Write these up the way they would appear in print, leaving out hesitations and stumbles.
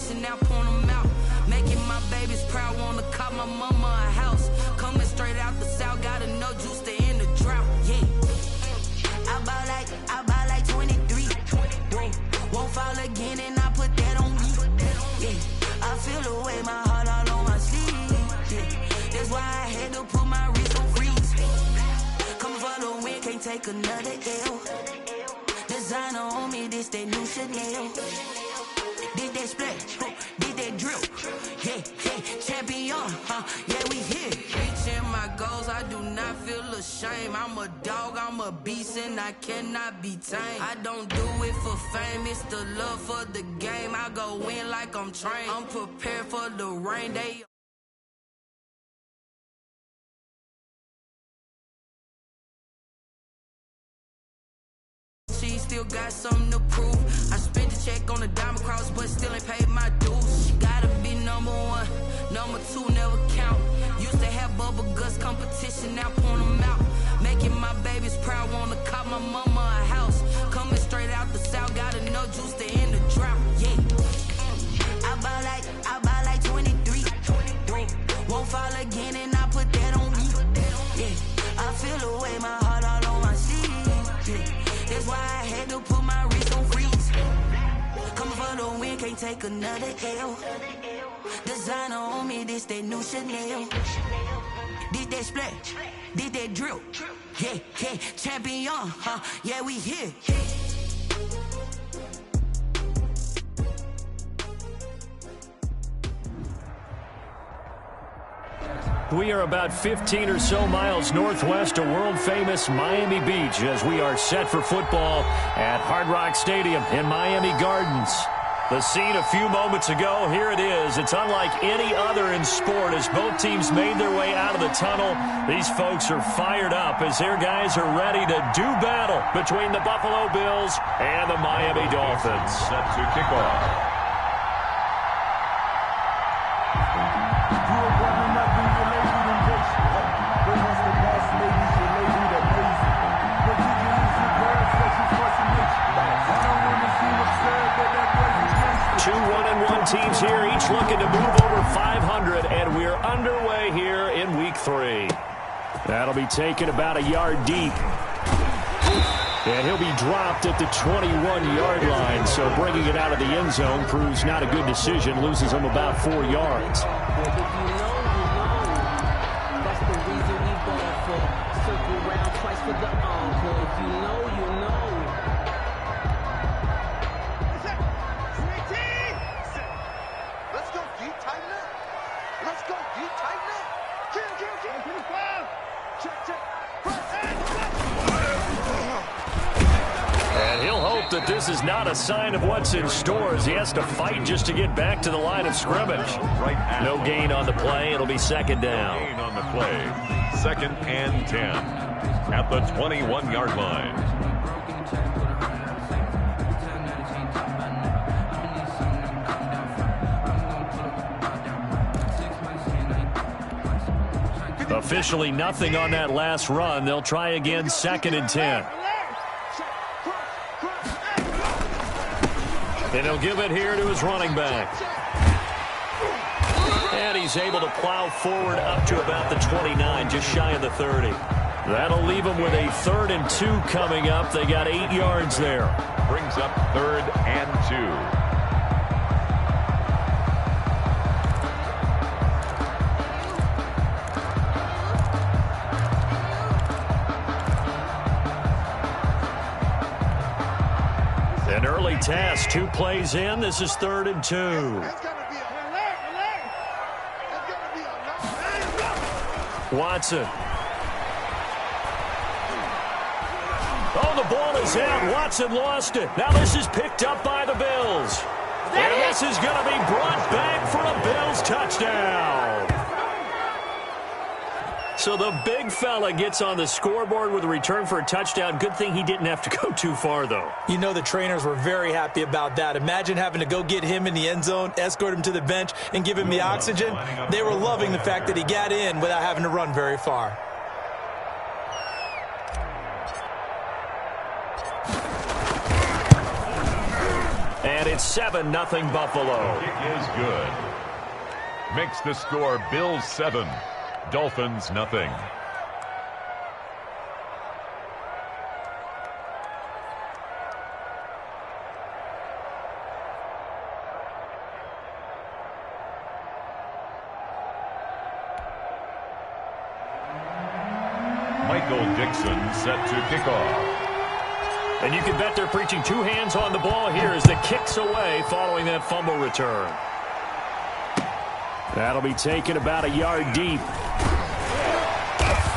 competition, now point them out. Making my babies proud, wanna cop my mama a house. Coming straight out the south, got enough juice to end the drought, yeah. I buy like 23. Whoa, won't fall again and I put that on me. Yeah, I feel the way, my heart all on my sleeve. Yeah, that's why I had to put my wrist on freeze. Coming for the win, can't take another L. Designer on me, this that new Chanel. Did that splash, did that drill. Yeah, champion, yeah, we here. Reaching my goals, I do not feel ashamed. I'm a dog, I'm a beast, and I cannot be tamed. I don't do it for fame, it's the love for the game. I go in like I'm trained. I'm prepared for the rain. They still got something to prove. I spent the check on the diamond cross, but still ain't paid my dues. She gotta be number one, number two never count. Used to have bubble guts competition, now point them out. Making my babies proud, wanna cop my mama a house. Coming straight out the south, got enough juice to end the drought, yeah. I buy like 23. Won't fall again and I put that on me. Yeah, I feel the way, my heart all on my sleeve. Yeah. That's why I had to put my wrist on freeze. Coming for the win, can't take another L. Designer on me, this that new Chanel. Did that splash, did that drill. Yeah, champion, yeah, we here. We are about 15 or so miles northwest of world-famous Miami Beach as we are set for football at Hard Rock Stadium in Miami Gardens. The scene a few moments ago, here it is. It's unlike any other in sport as both teams made their way out of the tunnel. These folks are fired up as their guys are ready to do battle between the Buffalo Bills and the Miami Dolphins. Set to kick off. Two 1-1 teams here, each looking to move over 500, and we're underway here in week 3. That'll be taken about a yard deep. And he'll be dropped at the 21-yard line, so bringing it out of the end zone proves not a good decision, loses him about 4 yards. That's the reason we ball for. Circle round twice for the encore. If you know, you know. And he'll hope that this is not a sign of what's in store as he has to fight just to get back to the line of scrimmage. No gain on the play. It'll be second down. No gain on the play. 2nd and 10 at the 21-yard line. Officially nothing on that last run. They'll try again 2nd and 10. And he'll give it here to his running back. And he's able to plow forward up to about the 29, just shy of the 30. That'll leave him with a 3rd and 2 coming up. They got 8 yards there. Brings up 3rd and 2. An early task, 2 plays in. This is 3rd and 2. Watson. Oh, the ball is out. Watson lost it. Now this is picked up by the Bills. And this is going to be brought back for a Bills touchdown. So the big fella gets on the scoreboard with a return for a touchdown. Good thing he didn't have to go too far, though. You know the trainers were very happy about that. Imagine having to go get him in the end zone, escort him to the bench, and give him the oxygen. They were loving the fact that he got in without having to run very far. it's 7-0 Buffalo. Kick is good. Makes the score Bills 7, Dolphins nothing. Michael Dixon set to kick off. And you can bet they're preaching two hands on the ball here as the kick's away following that fumble return. That'll be taken about a yard deep.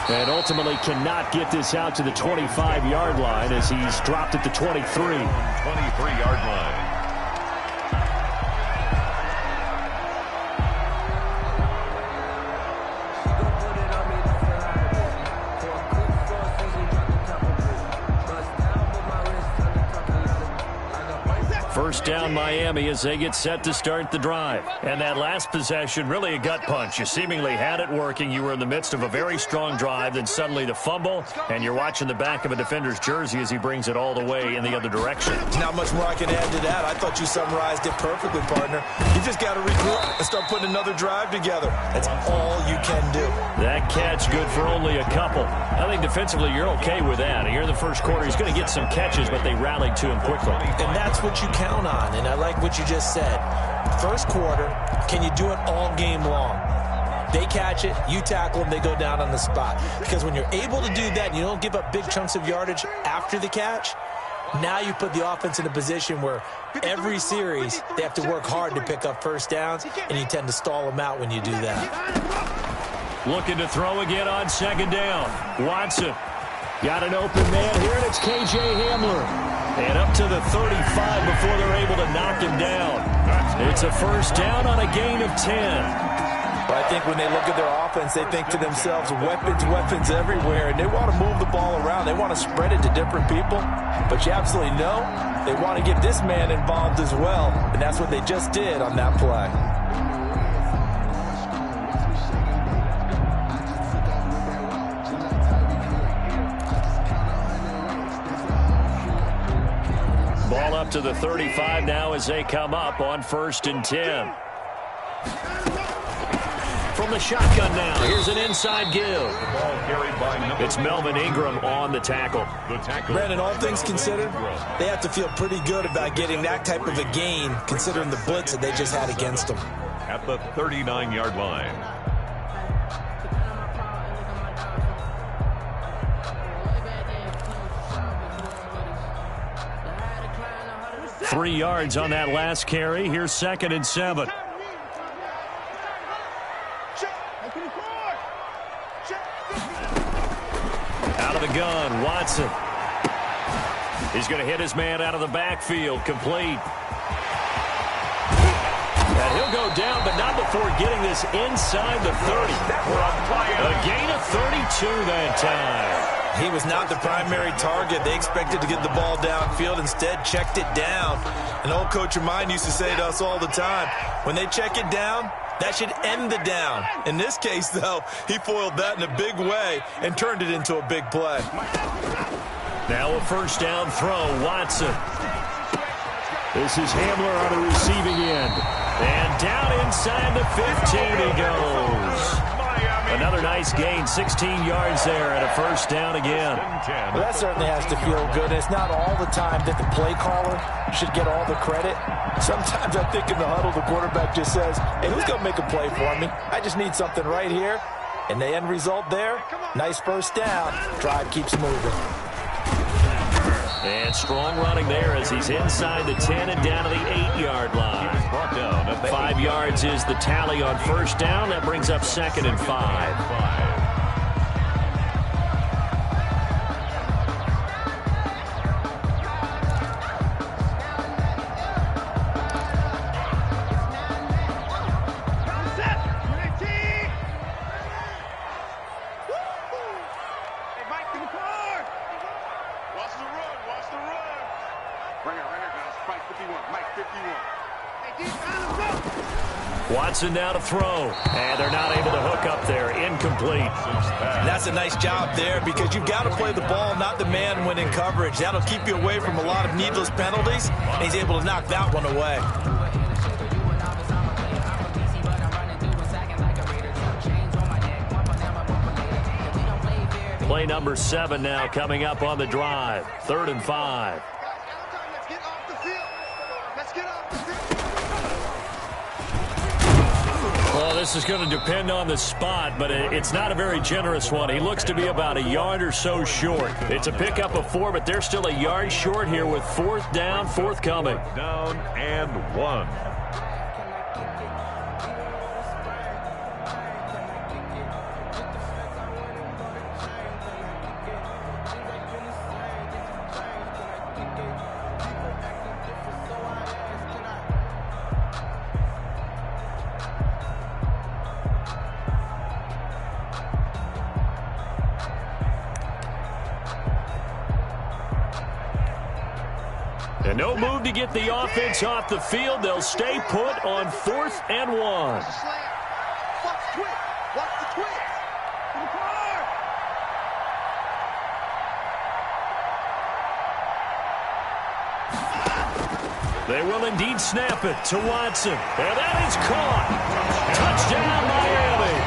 And ultimately cannot get this out to the 25-yard line as he's dropped at the 23. 23-yard line. First down Miami as they get set to start the drive. And that last possession, really a gut punch. You seemingly had it working. You were in the midst of a very strong drive, then suddenly the fumble, and you're watching the back of a defender's jersey as he brings it all the way in the other direction. Not much more I can add to that. I thought you summarized it perfectly, partner. You just got to regroup and start putting another drive together. That's all you can do. That catch good for only a couple. I think defensively you're okay with that. Here in the first quarter, he's going to get some catches, but they rallied to him quickly. And that's what you count on, and I like what you just said. First quarter, can you do it all game long? They catch it, you tackle them, they go down on the spot. Because when you're able to do that and you don't give up big chunks of yardage after the catch, now you put the offense in a position where every series they have to work hard to pick up first downs, and you tend to stall them out when you do that. Looking to throw again on second down. Watson got an open man here, and it's K.J. Hamler. And up to the 35 before they're able to knock him down. It's a first down on a gain of 10. But I think when they look at their offense, they think to themselves, weapons, weapons everywhere, and they want to move the ball around. They want to spread it to different people. But you absolutely know they want to get this man involved as well, and that's what they just did on that play. Ball up to the 35 now as they come up on 1st and 10. From the shotgun now, here's an inside give. It's Melvin Ingram on the tackle. Brandon, all things considered, they have to feel pretty good about getting that type of a gain, considering the blitz that they just had against them. At the 39-yard line. 3 yards on that last carry. Here's 2nd and 7. Out of the gun, Watson. He's going to hit his man out of the backfield. Complete. And he'll go down, but not before getting this inside the 30. A gain of 32 that time. He was not the primary target. They expected to get the ball downfield. Instead, checked it down. An old coach of mine used to say to us all the time, when they check it down, that should end the down. In this case, though, he foiled that in a big way and turned it into a big play. Now a first down throw, Watson. This is Hamler on the receiving end. And down inside the 15 he goes. Another nice gain, 16 yards there, and a first down again. Well, that certainly has to feel good. It's not all the time that the play caller should get all the credit. Sometimes I think in the huddle, the quarterback just says, hey, who's going to make a play for me? I just need something right here. And the end result there, nice first down. Drive keeps moving. And strong running there as he's inside the 10 and down to the 8-yard line. 5 yards is the tally on first down. That brings up 2nd and 5. Watson now to throw. And they're not able to hook up there. Incomplete. And that's a nice job there because you've got to play the ball, not the man when in coverage. That'll keep you away from a lot of needless penalties. And he's able to knock that one away. Play number 7 now coming up on the drive. 3rd and 5. Well, this is going to depend on the spot, but it's not a very generous one. He looks to be about a yard or so short. It's a pickup of 4, but they're still a yard short here with 4th down, forthcoming. Down and 1. And no move to get the offense off the field. They'll stay put on 4th and 1. They will indeed snap it to Watson. And that is caught. Touchdown, Miami.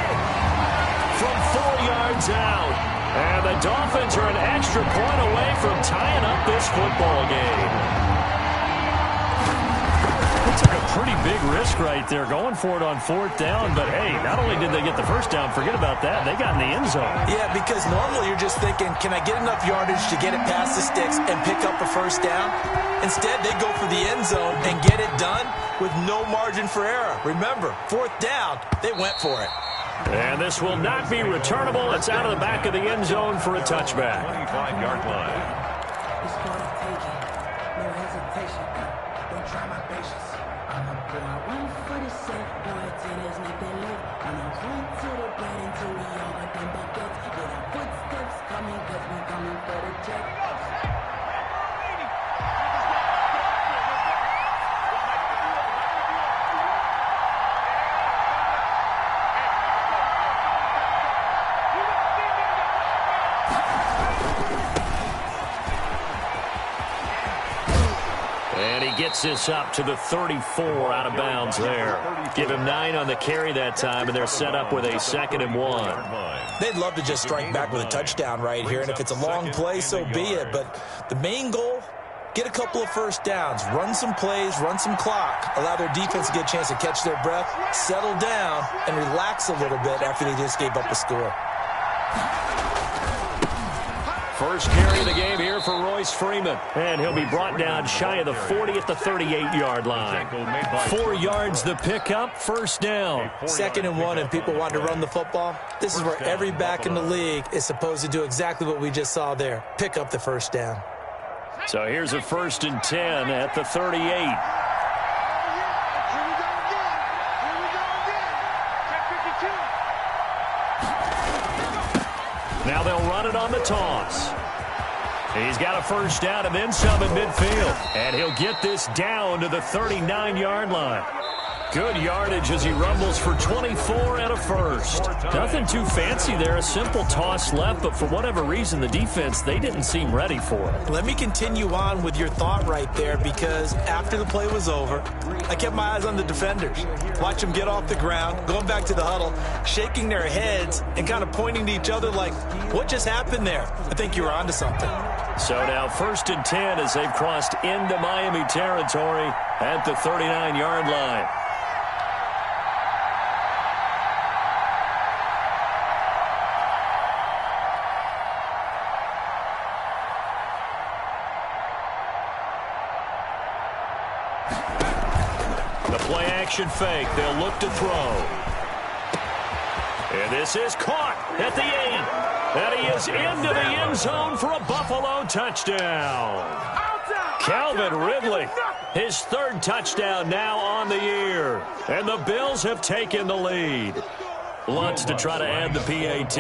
From 4 yards out. And the Dolphins are an extra point away from tying up this football game. They took a pretty big risk right there going for it on 4th down. But, hey, not only did they get the first down, forget about that, they got in the end zone. Yeah, because normally you're just thinking, can I get enough yardage to get it past the sticks and pick up a first down? Instead, they go for the end zone and get it done with no margin for error. Remember, 4th down, they went for it. And this will not be returnable. It's out of the back of the end zone for a touchback. 25-yard line. It's gonna take it. No hesitation. Don't try my patience. I'm a boy. I run for the safe. Boy, tennis make that live. And I run to the bread until we all got them baguettes. With our footsteps coming, cause we coming for the check. Gets this up to the 34 out of bounds there. Give him 9 on the carry that time, and they're set up with a 2nd and 1. They'd love to just strike back with a touchdown right here, and if it's a long play, so be it. But the main goal, get a couple of first downs, run some plays, run some clock, allow their defense to get a chance to catch their breath, settle down, and relax a little bit after they just gave up a score. First carry of the game here for Royce Freeman. And he'll be brought down shy of the 40 at the 38-yard line. 4 yards the pickup, 1st down. 2nd and 1, and people want to run the football. This is where every back in the league is supposed to do exactly what we just saw there. Pick up the first down. So here's a 1st and 10 at the 38. Now they'll run it on the toss. He's got a first down and then some in midfield. And he'll get this down to the 39-yard line. Good yardage as he rumbles for 24 and a first. Nothing too fancy there. A simple toss left, but for whatever reason, the defense, they didn't seem ready for it. Let me continue on with your thought right there, because after the play was over, I kept my eyes on the defenders. Watch them get off the ground, going back to the huddle, shaking their heads and kind of pointing to each other like, what just happened there? I think you were onto something. So now 1st and 10 as they've crossed into Miami territory at the 39-yard line. The play action fake. They'll look to throw. And this is caught at the 8. And he is into the end zone for a Buffalo touchdown. Calvin Ridley, his 3rd touchdown now on the year. And the Bills have taken the lead. Lutz to try to add the PAT.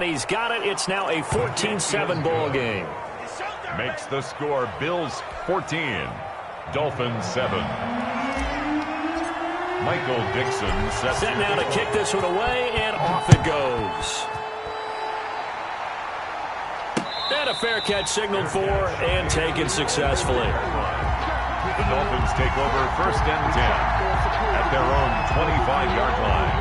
And he's got it. It's now a 14-7 ball game. Makes the score Bills 14, Dolphins 7. Michael Dixon set now to kick this one away, and off it goes. And a fair catch signaled for and taken successfully. The Dolphins take over 1st and 10 at their own 25-yard line.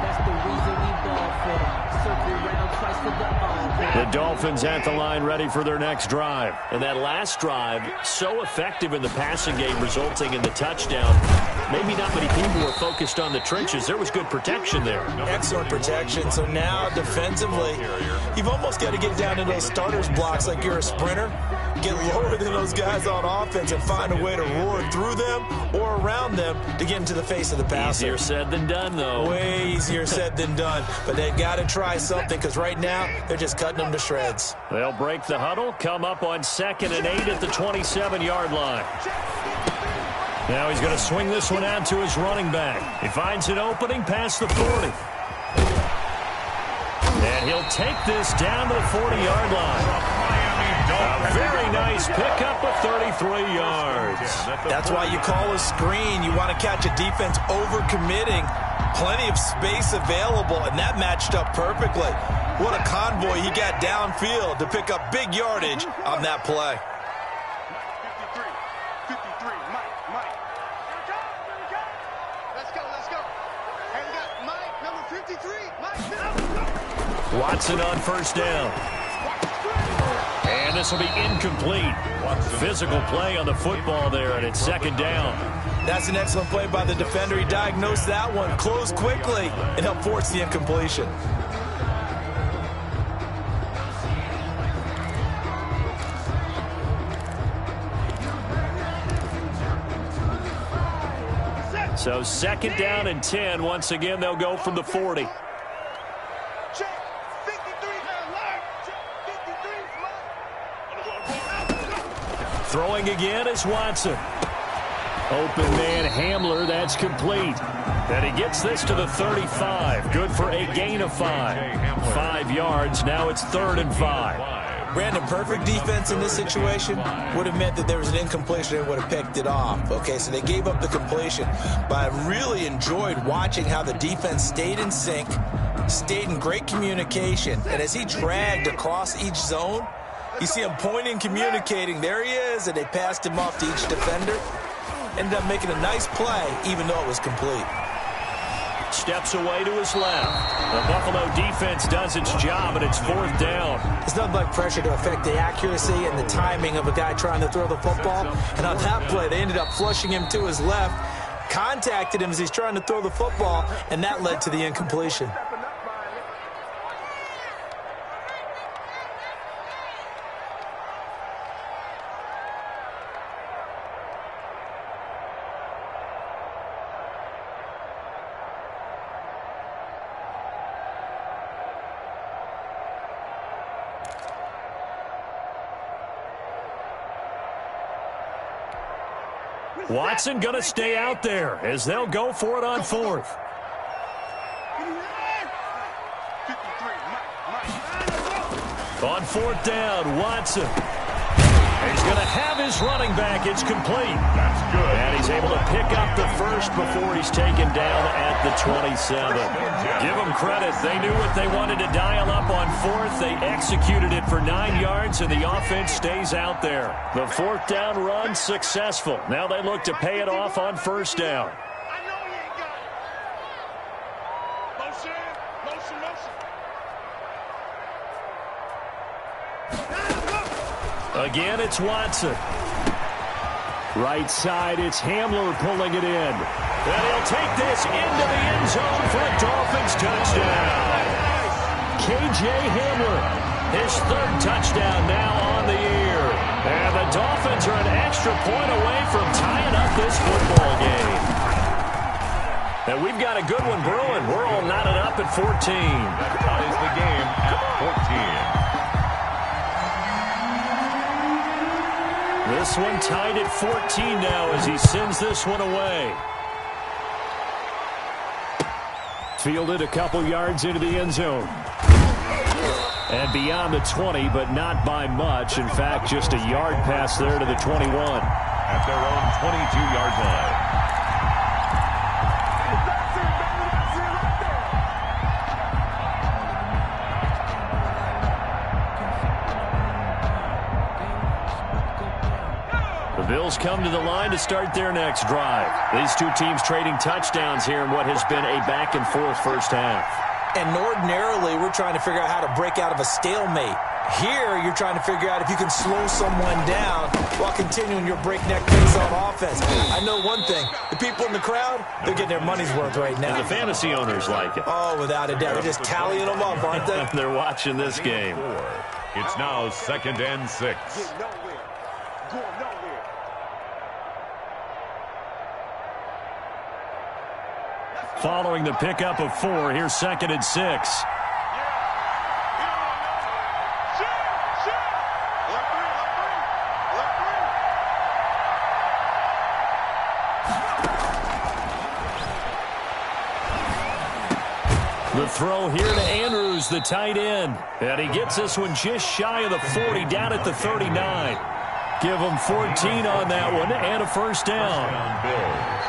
That's the reason we ball for. Circle round twice for the The Dolphins at the line ready for their next drive. And that last drive, so effective in the passing game, resulting in the touchdown. Maybe not many people were focused on the trenches. There was good protection there. Excellent protection. So now, defensively, you've almost got to get down to those starters blocks like you're a sprinter. Get lower than those guys on offense and find a way to roar through them or around them to get into the face of the passer. Easier said than done, though. Way easier said than done. But they've got to try something because right now they're just cutting them to shreds. They'll break the huddle, come up on 2nd and 8 at the 27-yard line. Now he's going to swing this one out to his running back. He finds an opening past the 40. And he'll take this down to the 40-yard line. A very nice pickup of 33 yards. That's why you call a screen. You want to catch a defense over-committing. Plenty of space available, and that matched up perfectly. What a convoy he got downfield to pick up big yardage on that play. 53, Mike. Let's go. And we got Mike, number 53, Mike. Watson on 1st down. And this will be incomplete. Physical play on the football there, and it's 2nd down. That's an excellent play by the defender. He diagnosed that one, closed quickly, and helped force the incompletion. So 2nd down and 10. Once again, they'll go from the 40. Throwing again is Watson. Open man Hamler, that's complete. And he gets this to the 35. Good for a gain of 5. 5 yards, now it's 3rd and 5. Brandon, perfect defense in this situation would have meant that there was an incompletion and would have picked it off. Okay, so they gave up the completion. But I really enjoyed watching how the defense stayed in sync, stayed in great communication. And as he dragged across each zone, you see him pointing, communicating. There he is, and they passed him off to each defender. Ended up making a nice play, even though it was complete. Steps away to his left. The Buffalo defense does its job, and it's 4th down. It's nothing like pressure to affect the accuracy and the timing of a guy trying to throw the football. And on that play, they ended up flushing him to his left, contacted him as he's trying to throw the football, and that led to the incompletion. Watson going to stay out there as they'll go for it on 4th. On 4th down, Watson. He's going to have his running back. It's complete. That's good. And he's able to pick up the first before he's taken down at the 27. Give them credit. They knew what they wanted to dial up on 4th. They executed it for 9 yards, and the offense stays out there. The 4th down run successful. Now they look to pay it off on 1st down. Again, it's Watson. Right side, it's Hamler pulling it in. And he'll take this into the end zone for a Dolphins touchdown. K.J. Hamler, his 3rd touchdown now on the year. And the Dolphins are an extra point away from tying up this football game. And we've got a good one brewing. We're all knotted up at 14. That ties the game at 14. This one tied at 14 now as he sends this one away. Fielded a couple yards into the end zone. And beyond the 20, but not by much. In fact, just a yard pass there to the 21. At their own 22-yard line. The Bills come to the line to start their next drive. These two teams trading touchdowns here in what has been a back-and-forth first half. And ordinarily, we're trying to figure out how to break out of a stalemate. Here, you're trying to figure out if you can slow someone down while continuing your breakneck pace on offense. I know one thing. The people in the crowd, they're getting their money's worth right now. And the fantasy owners like it. Oh, without a doubt. They're just tallying them up, aren't they? They're watching this game. It's now 2nd and 6. Following the pickup of 4, here's 2nd and 6. The throw here to Andrews, the tight end. And he gets this one just shy of the 40, down at the 39. Give him 14 on that one and a first down. Bills.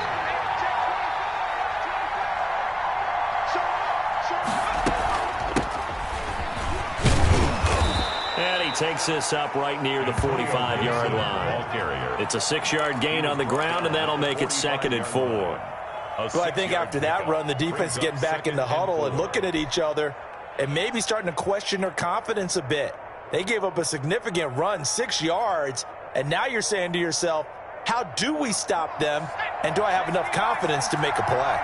Takes this up right near the 45-yard line. It's a 6-yard gain on the ground, and that'll make it 2nd and 4. Well, I think after that run, the defense is getting back in the huddle and looking at each other and maybe starting to question their confidence a bit. They gave up a significant run, 6 yards, and now you're saying to yourself, how do we stop them, and do I have enough confidence to make a play?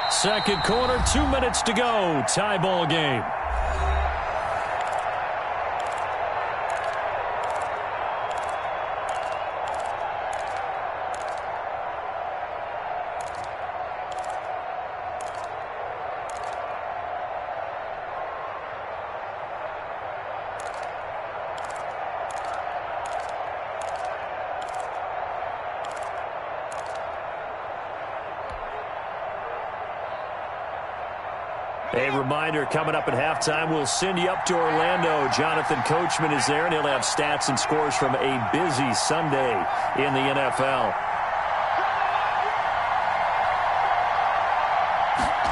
Second quarter, 2 minutes to go. Tie ball game. A reminder, coming up at halftime, we'll send you up to Orlando. Jonathan Coachman is there, and he'll have stats and scores from a busy Sunday in the NFL.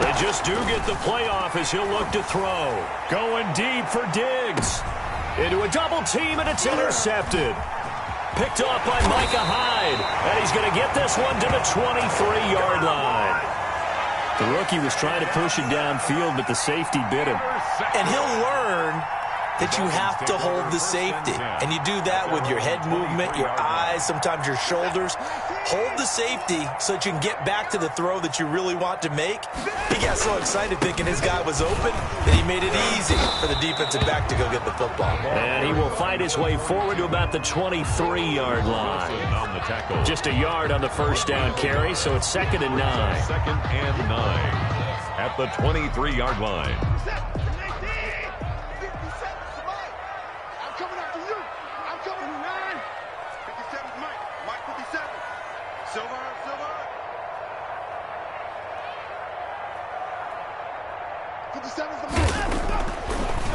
They just do get the playoff as he'll look to throw. Going deep for Diggs. Into a double team, and it's intercepted. Picked off by Micah Hyde. And he's going to get this one to the 23-yard line. The rookie was trying to push it downfield, but the safety bit him. And he'll learn that you have to hold the safety. And you do that with your head movement, your eyes, sometimes your shoulders. Hold the safety so that you can get back to the throw that you really want to make. He got so excited thinking his guy was open that he made it easy for the defensive back to go get the football. And he will fight his way forward to about the 23-yard line. Just a yard on the first down carry, so it's 2nd and 9. 2nd and 9 at the 23-yard line.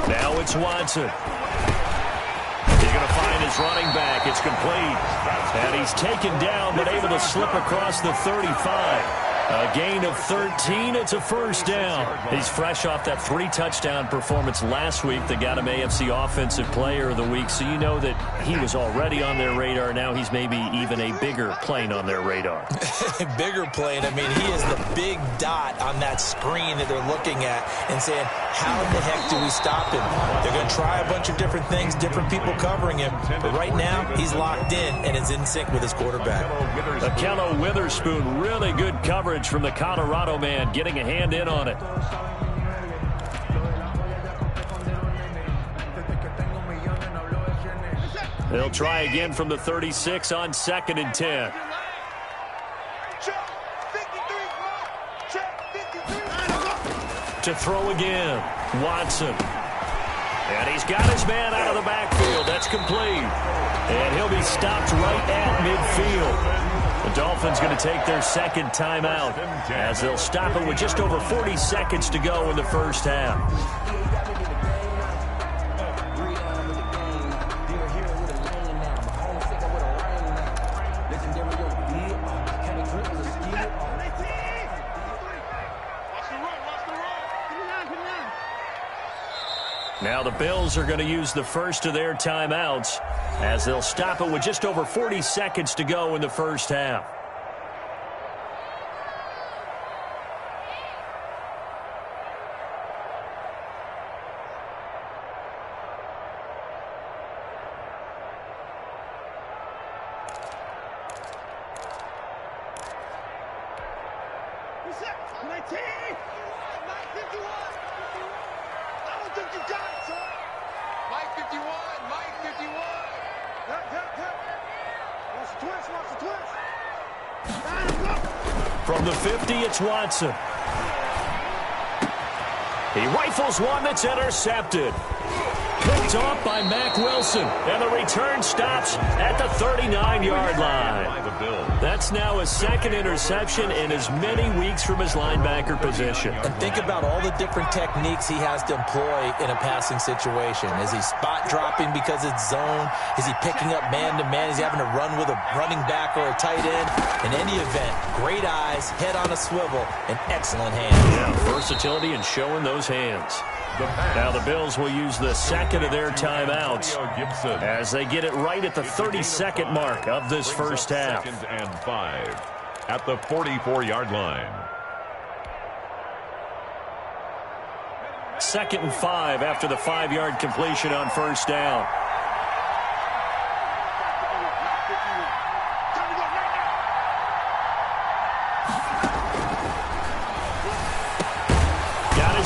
Now it's Watson. He's going to find his running back. It's complete. And he's taken down, but able to slip across the 35. A gain of 13. It's a first down. He's fresh off that 3-touchdown performance last week that got him AFC Offensive Player of the Week. So you know that he was already on their radar. Now he's maybe even a bigger plane on their radar. Bigger plane. I mean, he is the big dot on that screen that they're looking at and saying, how in the heck do we stop him? They're going to try a bunch of different things, different people covering him. But right now, he's locked in and is in sync with his quarterback. Akello Witherspoon, really good coverage from the Colorado man, getting a hand in on it. They'll try again from the 36 on 2nd and 10. To throw again, Watson. And he's got his man out of the backfield. That's complete. And he'll be stopped right at midfield. The Dolphins going to take their second timeout as they'll stop it with just over 40 seconds to go in the first half. Now the Bills are going to use the first of their timeouts as they'll stop it with just over 40 seconds to go in the first half. From the 50, it's Watson. He rifles one that's intercepted. Picked off by Mack Wilson. And the return stops at the 39-yard line. That's now his second interception in as many weeks from his linebacker position. And think about all the different techniques he has to employ in a passing situation. Is he spot dropping because it's zone? Is he picking up man-to-man? Is he having to run with a running back or a tight end? In any event, great eyes, head on a swivel, and excellent hands. Yeah, versatility and showing those hands. Now the Bills will use the second of their timeouts as they get it right at the 32nd mark of this first half. 2nd and 5 at the 44-yard line. 2nd and 5 after the 5-yard completion on first down.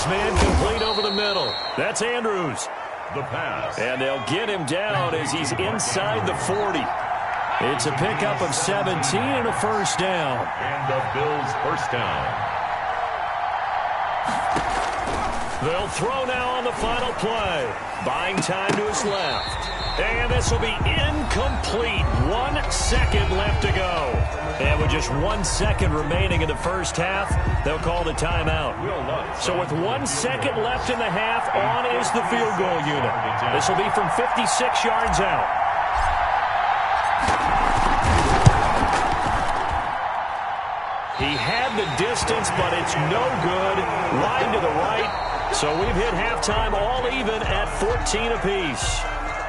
Man complete over the middle. That's Andrews. The pass. And they'll get him down as he's inside the 40. It's a pickup of 17 and a first down. And the Bills' first down. They'll throw now on the final play. Buying time to his left. And this will be incomplete. 1 second left to go. And with just 1 second remaining in the first half, they'll call the timeout. So with 1 second left in the half, on is the field goal unit. This will be from 56 yards out. He had the distance, but it's no good. Line to the right. So we've hit halftime all even at 14 apiece.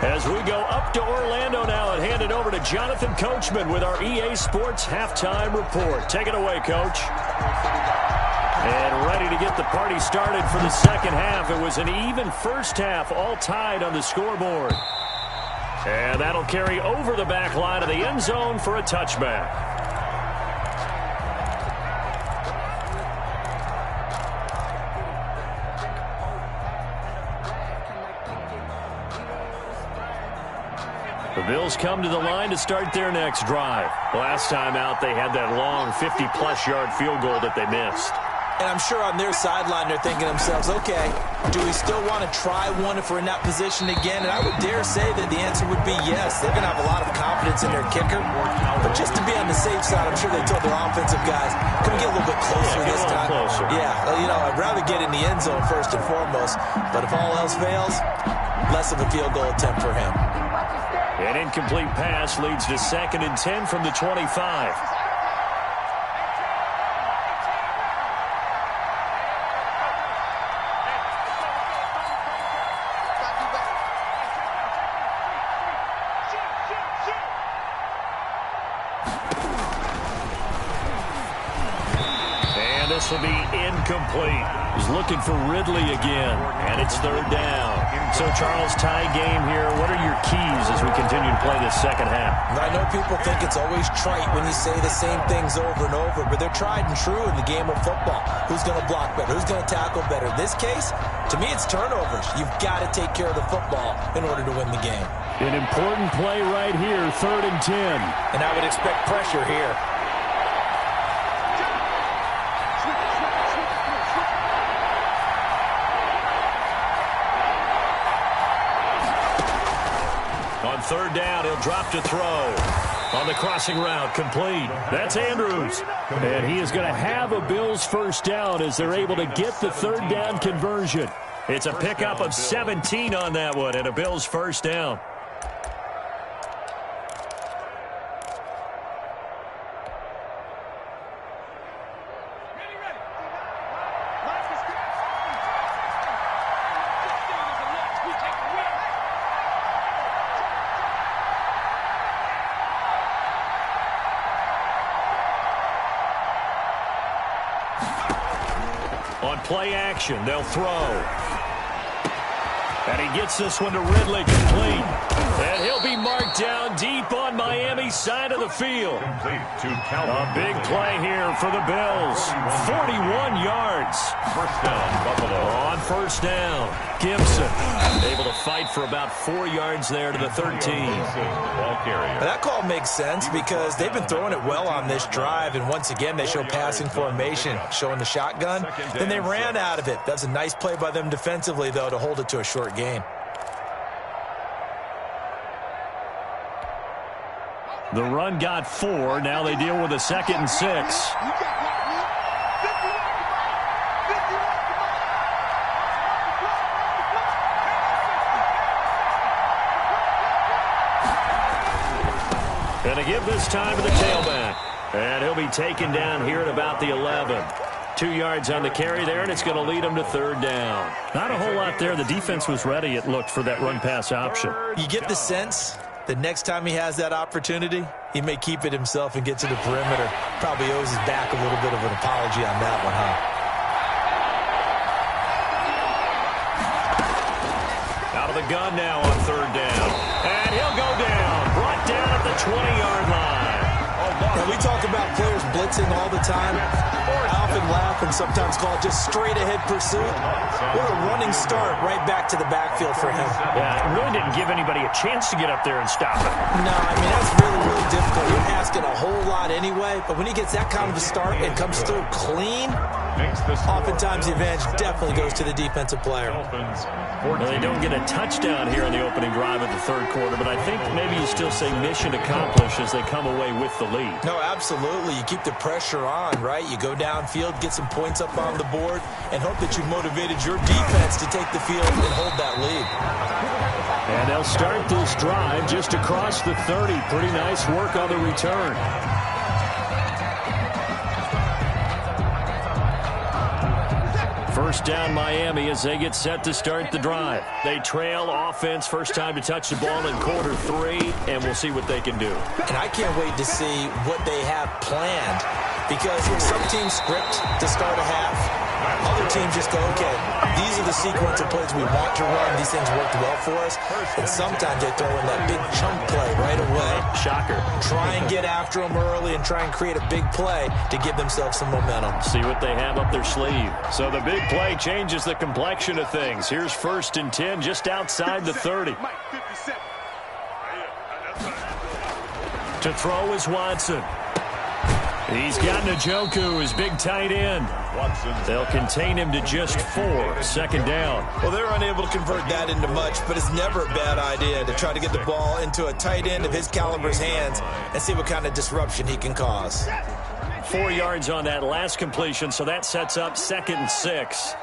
As we go up to Orlando now and hand it over to Jonathan Coachman with our EA Sports Halftime Report. Take it away, Coach. And ready to get the party started for the second half. It was an even first half, all tied on the scoreboard. And that'll carry over the back line of the end zone for a touchback. The Bills come to the line to start their next drive. Last time out, they had that long 50-plus yard field goal that they missed. And I'm sure on their sideline they're thinking to themselves, okay, do we still want to try one if we're in that position again? And I would dare say that the answer would be yes. They're going to have a lot of confidence in their kicker. But just to be on the safe side, I'm sure they told their offensive guys, can we get a little bit closer this time? Closer. Yeah, you know, I'd rather get in the end zone first and foremost. But if all else fails, less of a field goal attempt for him. An incomplete pass leads to 2nd and 10 from the 25. And this will be incomplete. He's looking for Ridley again, and it's 3rd down. So, Charles, tie game here. What are your keys as we continue to play this second half? I know people think it's always trite when you say the same things over and over, but they're tried and true in the game of football. Who's going to block better? Who's going to tackle better? In this case, to me, it's turnovers. You've got to take care of the football in order to win the game. An important play right here, 3rd and 10. And I would expect pressure here. third down. He'll drop to throw. On the crossing route, complete. That's Andrews. And he is going to have a Bills first down as they're able to get the third down conversion. It's a pickup of 17 on that one and a Bills first down. On play action, they'll throw. And he gets this one to Ridley, complete. And he'll be marked down deep on Miami's side of the field. A big play here for the Bills. 41 yards. First down, Buffalo. On first down, Gibson able to fight for about 4 yards there to the 13. Ball carrier. That call makes sense because they've been throwing it well on this drive, and once again they show passing formation, showing the shotgun. Then they ran out of it. That's a nice play by them defensively, though, to hold it to a short game. The run got 4. Now they deal with a 2nd and 6. And to give this time to the tailback. And he'll be taken down here at about the 11. 2 yards on the carry there, and it's going to lead him to third down. Not a whole lot there. The defense was ready, it looked, for that run-pass option. You get the sense the next time he has that opportunity, he may keep it himself and get to the perimeter. Probably owes his back a little bit of an apology on that one, huh? Out of the gun now on third down. And he'll go down. Brought down at the 20-yard line. Now, we talk about players blitzing all the time. I often laugh and sometimes call it just straight-ahead pursuit. What a running start right back to the backfield for him. Yeah, it really didn't give anybody a chance to get up there and stop it. No, I mean, that's really, really difficult. You're asking a whole lot anyway, but when he gets that kind of a start and comes through clean, oftentimes the advantage definitely goes to the defensive player. Well, they don't get a touchdown here in the opening drive of the third quarter, but I think maybe you still say mission accomplished as they come away with the lead. No, absolutely. You keep the pressure on, right? You go downfield, get some points up on the board, and hope that you motivated your defense to take the field and hold that lead. And they'll start this drive just across the 30. Pretty nice work on the return. First down Miami as they get set to start the drive. They trail offense, first time to touch the ball in quarter 3, and we'll see what they can do. And I can't wait to see what they have planned, because some teams script to start a half. Other teams just go, okay, these are the sequence of plays we want to run. These things worked well for us. And sometimes they throw in that big chunk play right away. Shocker. Try and get after them early and try and create a big play to give themselves some momentum. See what they have up their sleeve. So the big play changes the complexion of things. Here's 1st and 10 just outside the 30. To throw is Watson. He's got Njoku, his big tight end. They'll contain him to just 4. 2nd down. Well, they're unable to convert that into much, but it's never a bad idea to try to get the ball into a tight end of his caliber's hands and see what kind of disruption he can cause. 4 yards on that last completion, so that sets up 2nd and 6.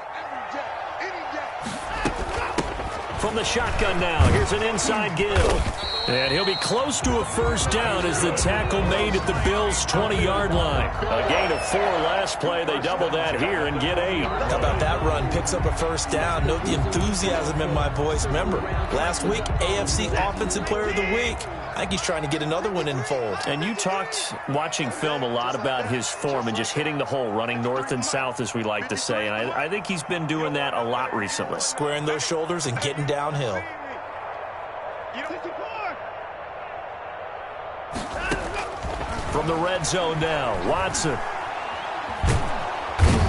From the shotgun now, here's an inside give. And he'll be close to a first down as the tackle made at the Bills' 20-yard line. A gain of 4 last play. They double that here and get 8. How about that run? Picks up a first down. Note the enthusiasm in my voice. Remember, last week, AFC Offensive Player of the Week. I think he's trying to get another one in the fold. And you talked, watching film, a lot about his form and just hitting the hole, running north and south, as we like to say. And I think he's been doing that a lot recently. Squaring those shoulders and getting downhill. From the red zone now, Watson.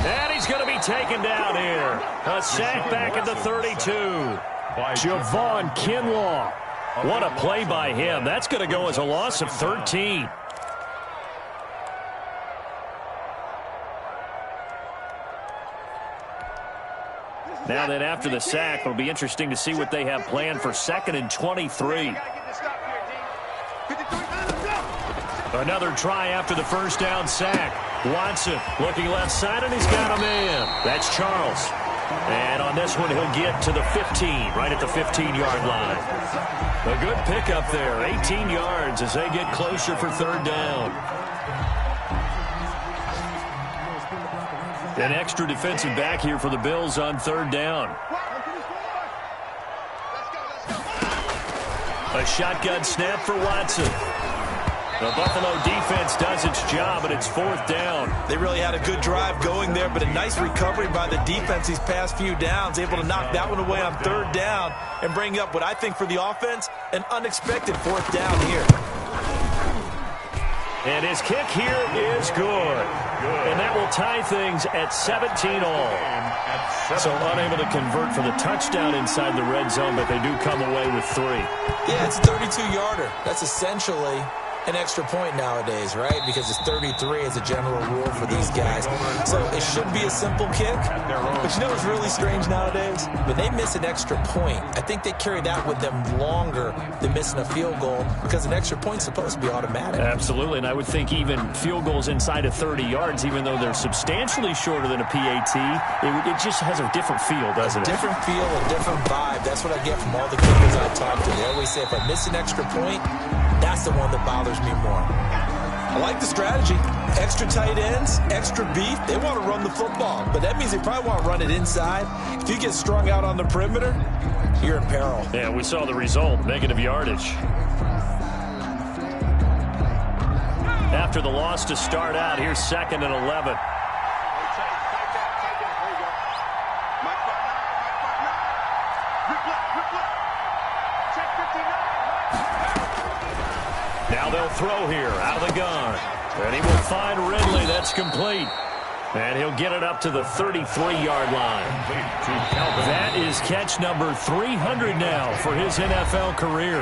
And he's going to be taken down here. A sack back at the 32. Javon Kinlaw. What a play by him. That's going to go as a loss of 13. Now then, after the sack, it'll be interesting to see what they have planned for 2nd and 23. Another try after the first down sack. Watson looking left side, and he's got a man. That's Charles. And on this one, he'll get to the 15, right at the 15-yard line. A good pickup there, 18 yards as they get closer for third down. An extra defensive back here for the Bills on third down. A shotgun snap for Watson. The Buffalo defense does its job, and it's fourth down. They really had a good drive going there, but a nice recovery by the defense these past few downs, able to knock that one away on third down and bring up what I think for the offense, an unexpected fourth down here. And his kick here is good. And that will tie things at 17 all. So unable to convert for the touchdown inside the red zone, but they do come away with 3. Yeah, it's a 32-yarder. That's essentially an extra point nowadays, right? Because it's 33 as a general rule for these guys. So it should be a simple kick. But you know what's really strange nowadays? When they miss an extra point, I think they carry that with them longer than missing a field goal because an extra point's supposed to be automatic. Absolutely, and I would think even field goals inside of 30 yards, even though they're substantially shorter than a PAT, it just has a different feel, doesn't it? A different feel, a different vibe. That's what I get from all the kickers I talk to. They always say if I miss an extra point, that's the one that bothers me more. I like the strategy. Extra tight ends, extra beef. They want to run the football, but that means they probably want to run it inside. If you get strung out on the perimeter, you're in peril. Yeah, we saw the result, negative yardage. After the loss to start out, here's 2nd and 11. Now they'll throw here out of the gun. And he will find Ridley. That's complete. And he'll get it up to the 33-yard line. That is catch number 300 now for his NFL career.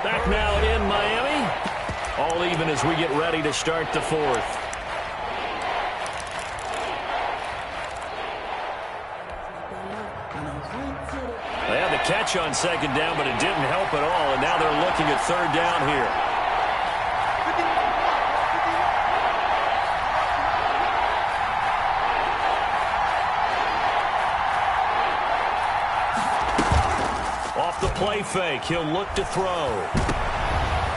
Back now in Miami. All even as we get ready to start the fourth. They had the catch on second down, but it didn't help at all. And now they're looking at third down here. Play fake. He'll look to throw.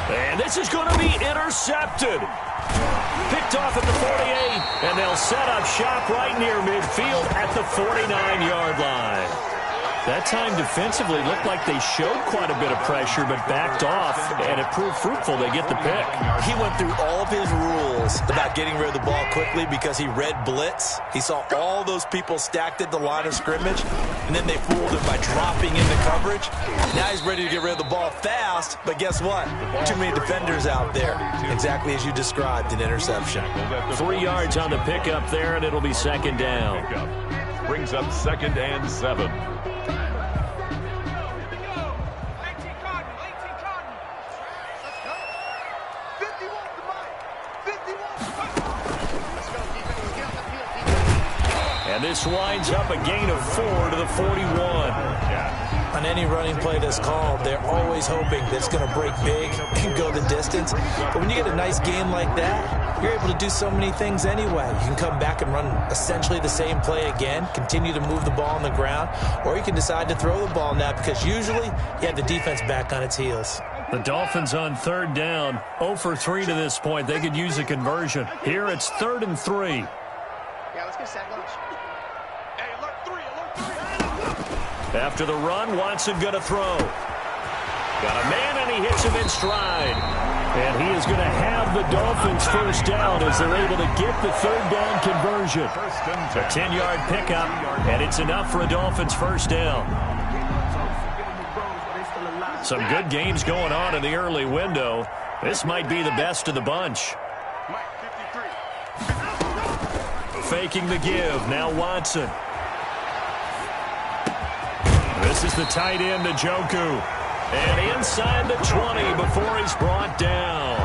And this is going to be intercepted. Picked off at the 48. And they'll set up shop right near midfield at the 49-yard line. That time defensively looked like they showed quite a bit of pressure but backed off, and it proved fruitful. They get the pick. He went through all of his rules about getting rid of the ball quickly because he read blitz. He saw all those people stacked at the line of scrimmage, and then they fooled him by dropping into coverage. Now he's ready to get rid of the ball fast, but guess what? Too many defenders out there. Exactly as you described, an interception. 3 yards on the pickup there, and it'll be second down. Brings up 2nd and 7. And this winds up a gain of 4 to the 41. On any running play that's called, they're always hoping that it's going to break big and go the distance. But when you get a nice game like that, you're able to do so many things anyway. You can come back and run essentially the same play again, continue to move the ball on the ground, or you can decide to throw the ball now because usually you have the defense back on its heels. The Dolphins on third down, 0 for 3 to this point. They could use a conversion. Here it's 3rd and 3. Yeah, let's get sack lunch. Hey, alert 3, alert 3. After the run, Watson going to throw. Got a man, and he hits him in stride. And he is going to have the Dolphins first down as they're able to get the third down conversion. A 10-yard pickup, and it's enough for a Dolphins first down. Some good games going on in the early window. This might be the best of the bunch. Faking the give. Now Watson. This is the tight end to Njoku. And inside the 20 before he's brought down.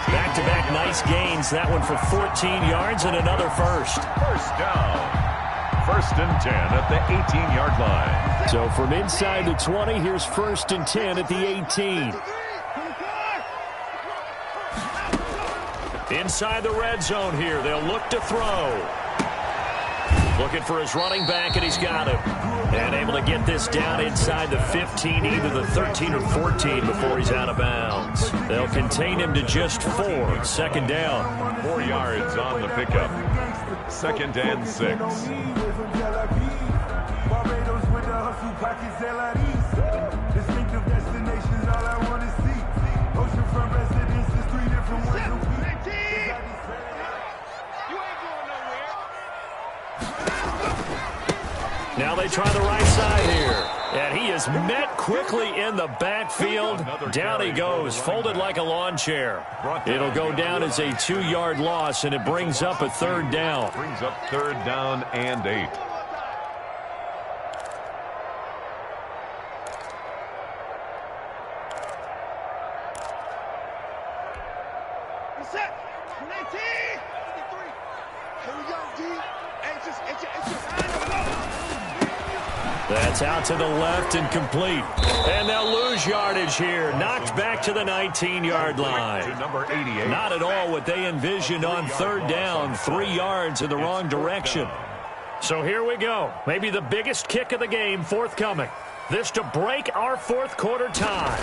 Back-to-back nice gains. That one for 14 yards and another first. First down. 1st and 10 at the 18-yard line. So from inside the 20, here's 1st and 10 at the 18. Inside the red zone here. They'll look to throw. Looking for his running back, and he's got him. And able to get this down inside the 15, either the 13 or 14 before he's out of bounds. They'll contain him to just 4. Second down. 4 yards on the pickup. 2nd and 6. Distinctive destinations, all I want to see. Oceanfront residences, 3 different ways a week. You ain't going nowhere. Now they try the right side here. And he is met quickly in the backfield. Down he goes, folded like a lawn chair. It'll go down as a 2-yard loss, and it brings up a 3rd down. Brings up 3rd down and 8. Set. 19. 53. Here we go, D. That's out to the left and complete. And they'll lose yardage here. Knocked back to the 19-yard line. Number 88. Not at all what they envisioned on 3rd down. 3 yards in the wrong direction. So here we go. Maybe the biggest kick of the game forthcoming. This to break our 4th quarter tie.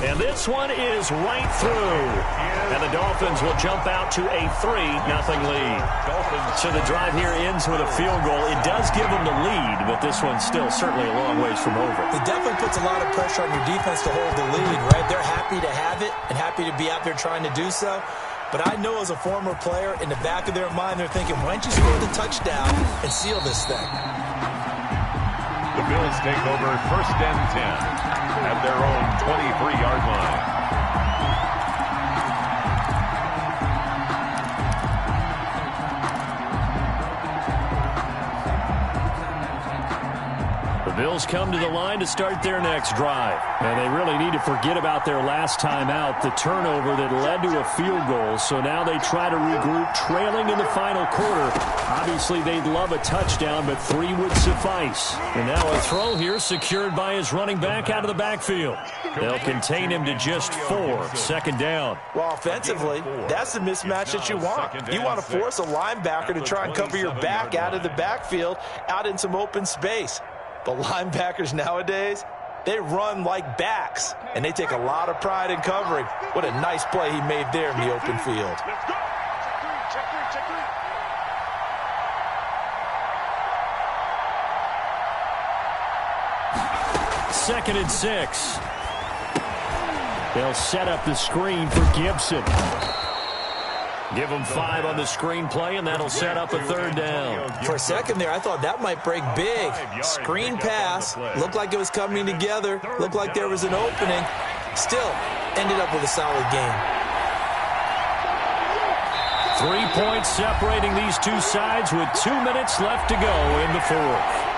And this one is right through. And the Dolphins will jump out to a 3-0 lead. So the drive here ends with a field goal. It does give them the lead, but this one's still certainly a long ways from over. It definitely puts a lot of pressure on your defense to hold the lead, right? They're happy to have it and happy to be out there trying to do so. But I know as a former player, in the back of their mind, they're thinking, why don't you score the touchdown and seal this thing? The Bills take over 1st and 10 at their own 23-yard line. The Bills come to the line to start their next drive. And they really need to forget about their last time out, the turnover that led to a field goal. So now they try to regroup, trailing in the final quarter. Obviously, they'd love a touchdown, but 3 would suffice. And now a throw here secured by his running back out of the backfield. They'll contain him to just 4. Second down. Well, offensively, that's the mismatch that you want. You want to force a linebacker to try and cover your back out of the backfield, out in some open space. But linebackers nowadays, they run like backs, and they take a lot of pride in covering. What a nice play he made there in the open field. Check three. 2nd and 6. They'll set up the screen for Gibson. Give them 5 on the screen play, and that'll set up a 3rd down. For a second there, I thought that might break big. Screen pass. Looked like it was coming together. Looked like there was an opening. Still, ended up with a solid game. 3 points separating these two sides with 2 minutes left to go in the 4th.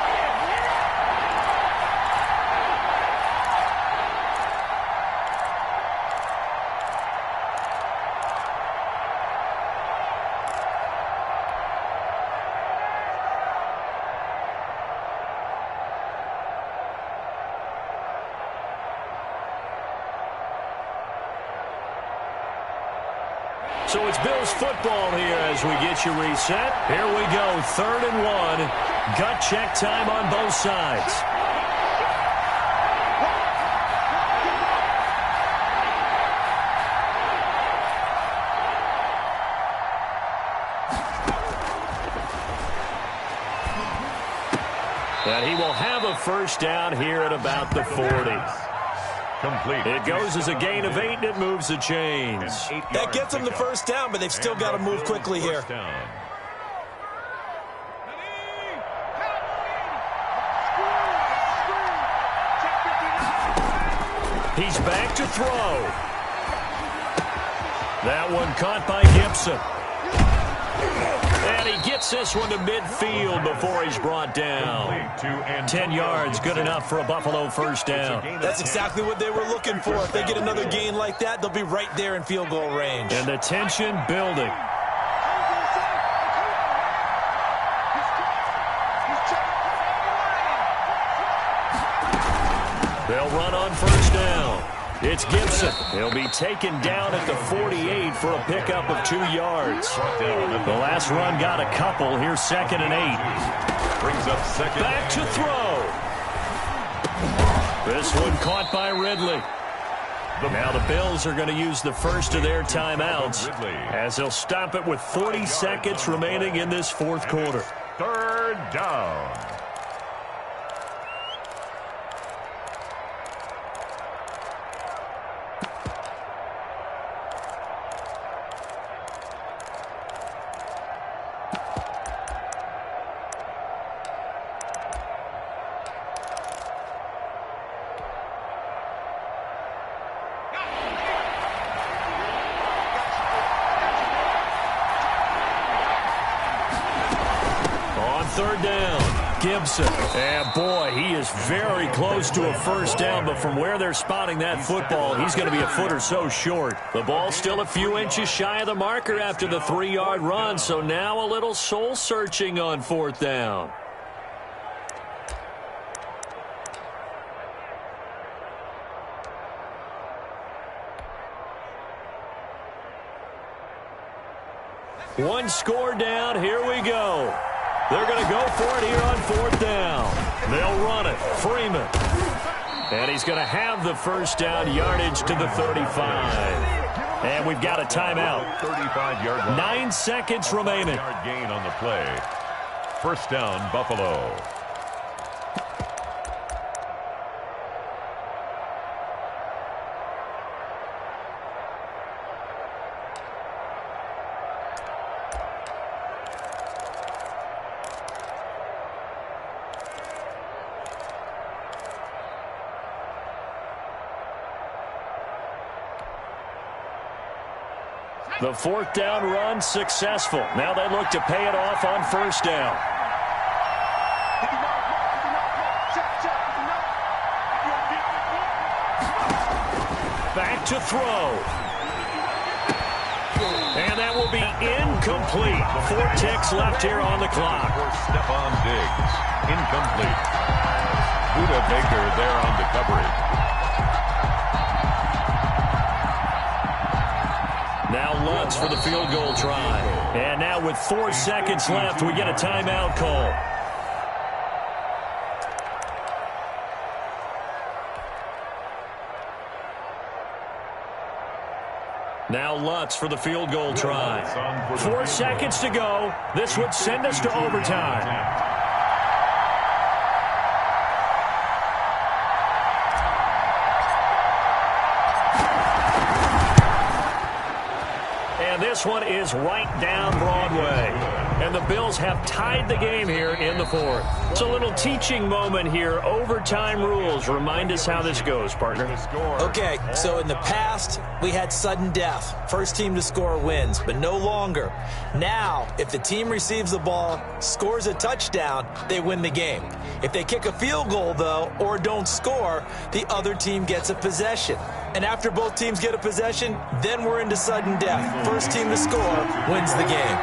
So it's Bills football here as we get you reset. Here we go, 3rd and 1. Gut check time on both sides. And he will have a 1st down here at about the 40. Complete. It goes as a gain of 8, and it moves the chains. That gets them the 1st down, but they've still got to move quickly here. He's back to throw. That one caught by Gibson. And he gets this one to midfield before he's brought down. 10 yards, good enough for a Buffalo 1st down. That's exactly what they were looking for. If they get another gain like that, they'll be right there in field goal range. And the tension building. They'll run on 1st down. It's Gibson. He'll be taken down at the 48 for a pickup of 2 yards. The last run got a couple. Here's 2nd and 8. Brings up second. Back to throw. This one caught by Ridley. Now the Bills are going to use the first of their timeouts as they'll stop it with 40 seconds remaining in this 4th quarter. 3rd down. Gibson. And boy, he is very close to a first down, but from where they're spotting that football, he's going to be a foot or so short. The ball's still a few inches shy of the marker after the 3-yard run, so now a little soul-searching on 4th down. One score down. Here we go. They're going to go for it here on 4th down. They'll run it. Freeman. And he's going to have the first down, yardage to the 35. And we've got a timeout. 35-yard line. 9 seconds remaining. 9-yard gain on the play. First down, Buffalo. The 4th down run successful. Now they look to pay it off on first down. Back to throw. And that will be incomplete. 4 ticks left here on the clock. For Stephon Diggs. Incomplete. Buda Baker there on the coverage. Now Lutz for the field goal try. And now with 4 seconds left, we get a timeout call. Now Lutz for the field goal try. 4 seconds to go. This would send us to overtime. This one is right down Broadway. And the Bills have tied the game here in the 4th. It's a little teaching moment here. Overtime rules. Remind us how this goes, partner. Okay, so in the past, we had sudden death. First team to score wins, but no longer. Now, if the team receives the ball, scores a touchdown, they win the game. If they kick a field goal, though, or don't score, the other team gets a possession. And after both teams get a possession, then we're into sudden death. First team to score wins the game.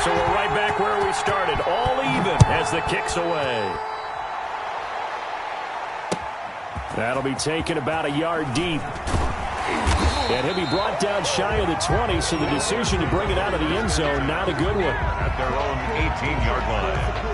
So we're right back where we started, all even as the kick's away. That'll be taken about a yard deep. And he'll be brought down shy of the 20, so the decision to bring it out of the end zone, not a good one. At their own 18-yard line.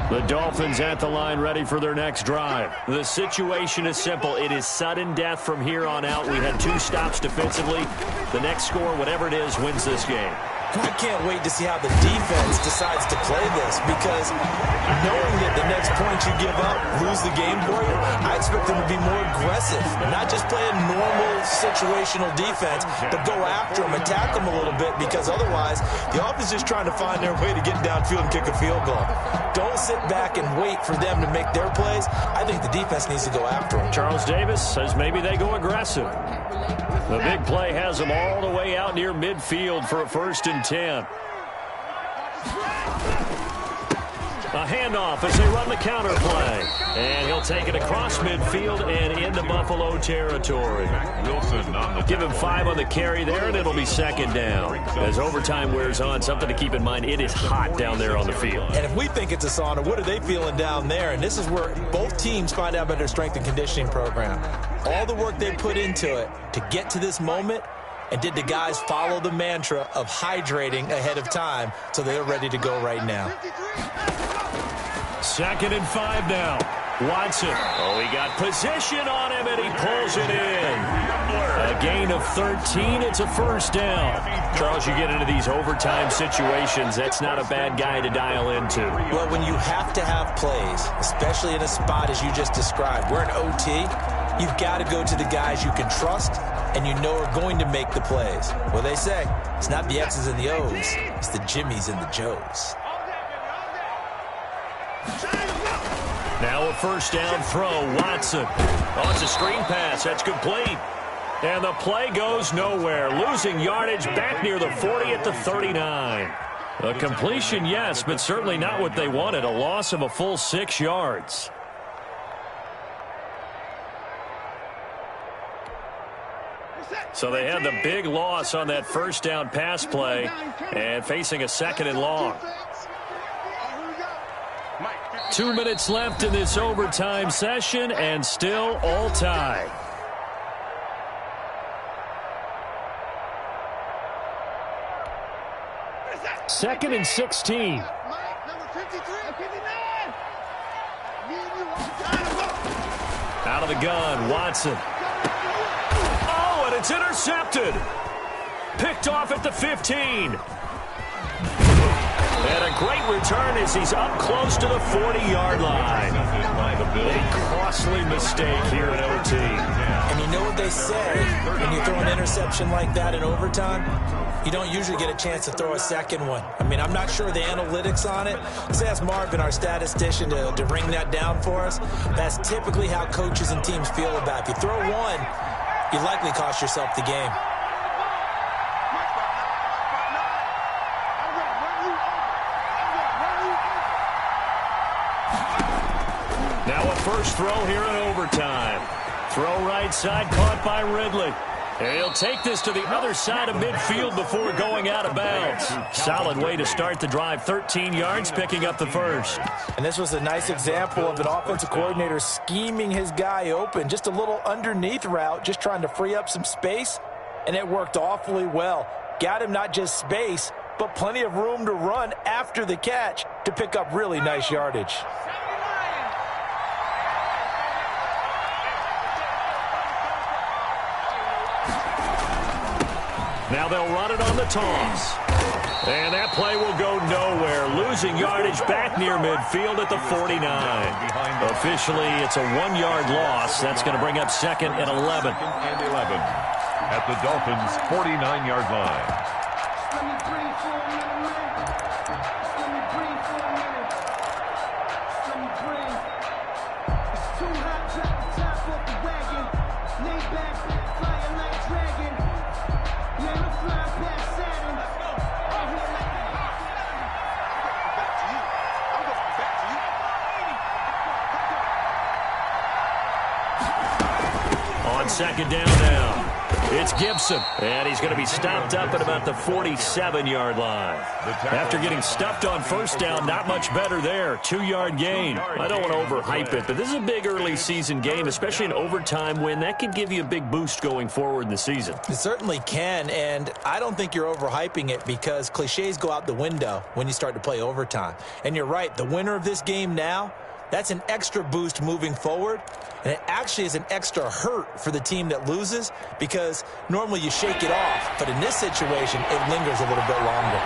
The Dolphins at the line ready for their next drive. The situation is simple. It is sudden death from here on out. We had 2 stops defensively. The next score, whatever it is, wins this game. I can't wait to see how the defense decides to play this, because knowing that the next point you give up, lose the game for you, I expect them to be more aggressive, not just play a normal situational defense, but go after them, attack them a little bit, because otherwise the offense is just trying to find their way to get downfield and kick a field goal. Don't sit back and wait for them to make their plays. I think the defense needs to go after them. Charles Davis says maybe they go aggressive. The big play has them all the way out near midfield for a 1st and 10. A handoff as they run the counter play. And he'll take it across midfield and into Buffalo territory. Wilson on the Give him 5 on the carry there, and it'll be second down. As overtime wears on, something to keep in mind, it is hot down there on the field. And if we think it's a sauna, what are they feeling down there? And this is where both teams find out about their strength and conditioning program. All the work they put into it to get to this moment, and did the guys follow the mantra of hydrating ahead of time so they're ready to go right now. 2nd and 5 now. Watson. Oh, he got position on him, and he pulls it in. A gain of 13. It's a first down. Charles, you get into these overtime situations, that's not a bad guy to dial into. Well, when you have to have plays, especially in a spot as you just described, we're in OT, you've got to go to the guys you can trust and you know are going to make the plays. Well, they say it's not the X's and the O's, it's the Jimmies and the Joes. Now a first down throw, Watson. Oh, it's a screen pass. That's complete. And the play goes nowhere. Losing yardage back near the 40 at the 39. A completion, yes, but certainly not what they wanted. A loss of a full 6 yards. So they had the big loss on that first down pass play and facing a 2nd and long. 2 minutes left in this overtime session and still all tied. Second and 16. Out of the gun, Watson. Oh, and it's intercepted. Picked off at the 15. And a great return as he's up close to the 40-yard line. A costly mistake here in OT. And you know what they say, when you throw an interception like that in overtime, you don't usually get a chance to throw a second one. I mean, I'm not sure the analytics on it. Let's ask Marvin, our statistician, to ring that down for us. That's typically how coaches and teams feel about it. If you throw one, you likely cost yourself the game. Now a first throw here in overtime. Throw right side, caught by Ridley. And he'll take this to the other side of midfield before going out of bounds. Solid way to start the drive. 13 yards, picking up the first. And this was a nice example of an offensive coordinator scheming his guy open. Just a little underneath route, just trying to free up some space. And it worked awfully well. Got him not just space, but plenty of room to run after the catch to pick up really nice yardage. Now they'll run it on the toss. And that play will go nowhere. Losing yardage back near midfield at the 49. Officially, it's a 1-yard loss. That's going to bring up 2nd and 11. 2nd and 11 at the Dolphins' 49-yard line. Second down now. It's Gibson, and he's going to be stopped up at about the 47-yard line. After getting stuffed on first down, not much better there. 2-yard gain. I don't want to overhype it, but this is a big early season game, especially an overtime win. That could give you a big boost going forward in the season. It certainly can, and I don't think you're overhyping it because cliches go out the window when you start to play overtime. And you're right, the winner of this game now, that's an extra boost moving forward, and it actually is an extra hurt for the team that loses because normally you shake it off, but in this situation, it lingers a little bit longer.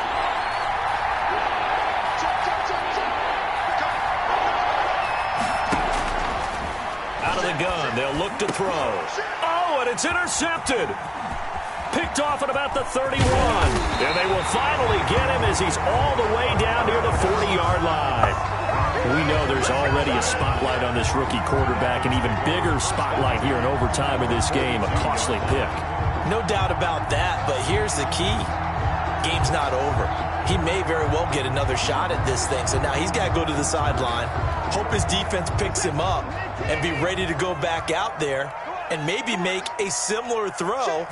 Out of the gun, they'll look to throw. Oh, and it's intercepted. Picked off at about the 31. And they will finally get him as he's all the way down near the 40-yard line. We know there's already a spotlight on this rookie quarterback, an even bigger spotlight here in overtime of this game, a costly pick. No doubt about that, but here's the key. Game's not over. he may very well get another shot at this thing. So now he's got to go to the sideline, hope his defense picks him up, and be ready to go back out there and maybe make a similar throw,